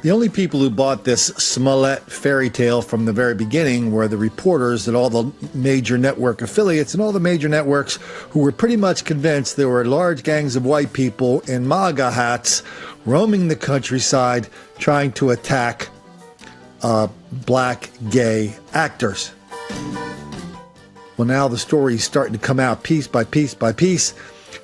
The only people who bought this Smollet fairy tale from the very beginning were the reporters at all the major network affiliates and all the major networks who were pretty much convinced there were large gangs of white people in MAGA hats roaming the countryside trying to attack black gay actors. Well, now the story is starting to come out piece by piece by piece.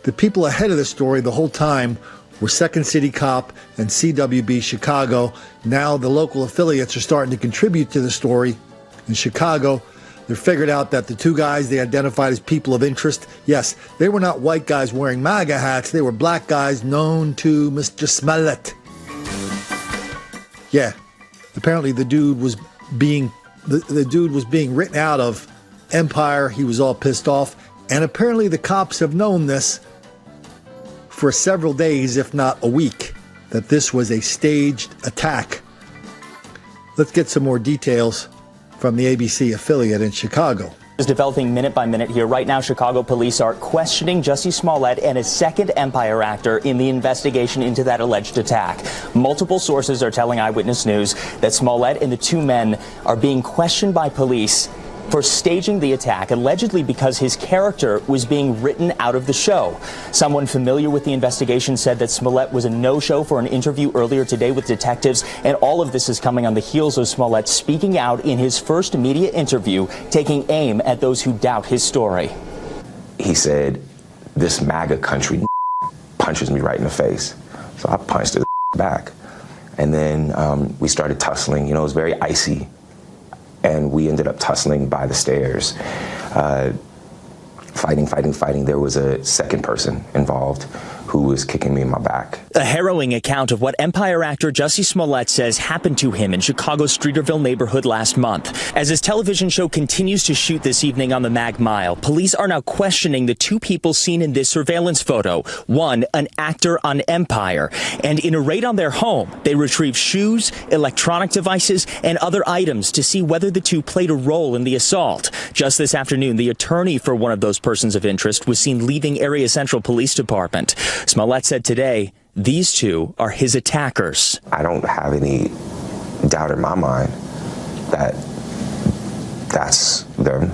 The people ahead of the story the whole time were Second City Cop and CWB Chicago. Now the local affiliates are starting to contribute to the story. In Chicago, they figured out that the two guys they identified as people of interest, yes, they were not white guys wearing MAGA hats. They were black guys known to Mr. Smollet. Yeah, apparently the dude was being written out of Empire. He was all pissed off, and apparently the cops have known this for several days, if not a week, that this was a staged attack. Let's get some more details from the ABC affiliate in Chicago. Is developing minute by minute here. Right now, Chicago police are questioning Jussie Smollett and a second Empire actor in the investigation into that alleged attack. Multiple sources are telling Eyewitness News that Smollett and the two men are being questioned by police for staging the attack, allegedly because his character was being written out of the show. Someone familiar with the investigation said that Smollett was a no-show for an interview earlier today with detectives, and all of this is coming on the heels of Smollett speaking out in his first media interview, taking aim at those who doubt his story. He said, "This MAGA country punches me right in the face." So I punched it back. And then we started tussling. You know, it was very icy. And we ended up tussling by the stairs, fighting. There was a second person involved who was kicking me in my back. A harrowing account of what Empire actor Jussie Smollett says happened to him in Chicago's Streeterville neighborhood last month. As his television show continues to shoot this evening on the Mag Mile, police are now questioning the two people seen in this surveillance photo. One, an actor on Empire. And in a raid on their home, they retrieved shoes, electronic devices, and other items to see whether the two played a role in the assault. Just this afternoon, the attorney for one of those persons of interest was seen leaving Area Central Police Department. Smollett said today, these two are his attackers. I don't have any doubt in my mind that that's them.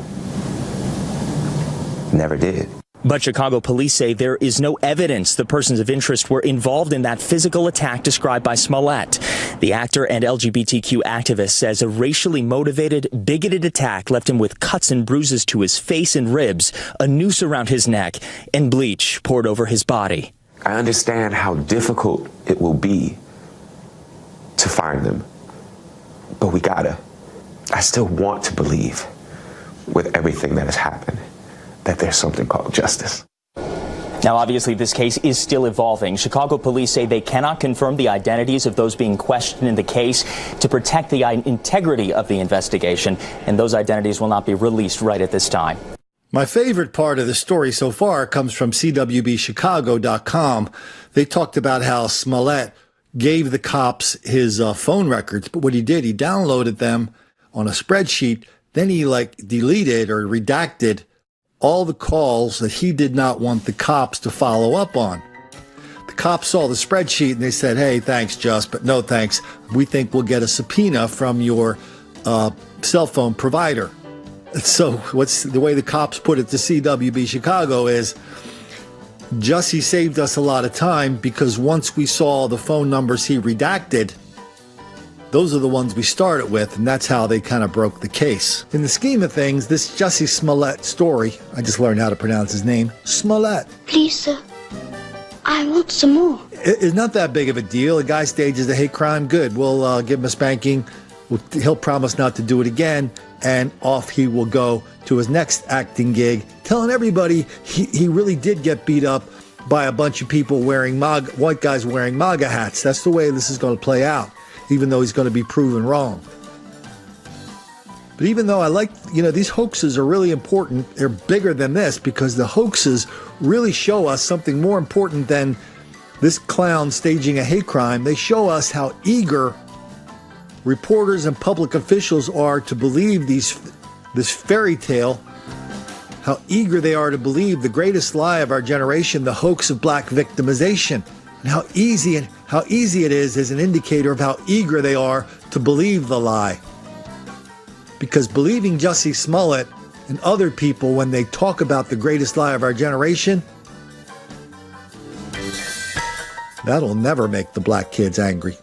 Never did. But Chicago police say there is no evidence the persons of interest were involved in that physical attack described by Smollett. The actor and LGBTQ activist says a racially motivated, bigoted attack left him with cuts and bruises to his face and ribs, a noose around his neck, and bleach poured over his body. I understand how difficult it will be to find them, but we gotta. I still want to believe, with everything that has happened, that there's something called justice. Now, obviously, this case is still evolving. Chicago police say they cannot confirm the identities of those being questioned in the case to protect the integrity of the investigation, and those identities will not be released right at this time. My favorite part of the story so far comes from CWBChicago.com. They talked about how Smollett gave the cops his phone records, but what he did, he downloaded them on a spreadsheet, then he deleted or redacted all the calls that he did not want the cops to follow up on. The cops saw the spreadsheet and they said, "Hey, thanks, Just, but no thanks. We think we'll get a subpoena from your cell phone provider." So what's the way the cops put it to CWB Chicago is, Jussie saved us a lot of time because once we saw the phone numbers he redacted, those are the ones we started with, and that's how they kind of broke the case. In the scheme of things, this Jussie Smollett story, I just learned how to pronounce his name, Smollett. Please, sir, I want some more. It's not that big of a deal. A guy stages a hate crime, good. We'll give him a spanking. He'll promise not to do it again, and off he will go to his next acting gig, telling everybody he really did get beat up by a bunch of people wearing white guys wearing MAGA hats. That's the way this is going to play out, even though he's going to be proven wrong. But even though I like, these hoaxes are really important, they're bigger than this because the hoaxes really show us something more important than this clown staging a hate crime. They show us how eager reporters and public officials are to believe this fairy tale, how eager they are to believe the greatest lie of our generation, the hoax of black victimization. And how easy it is an indicator of how eager they are to believe the lie. Because believing Jussie Smollett and other people when they talk about the greatest lie of our generation, that'll never make the black kids angry.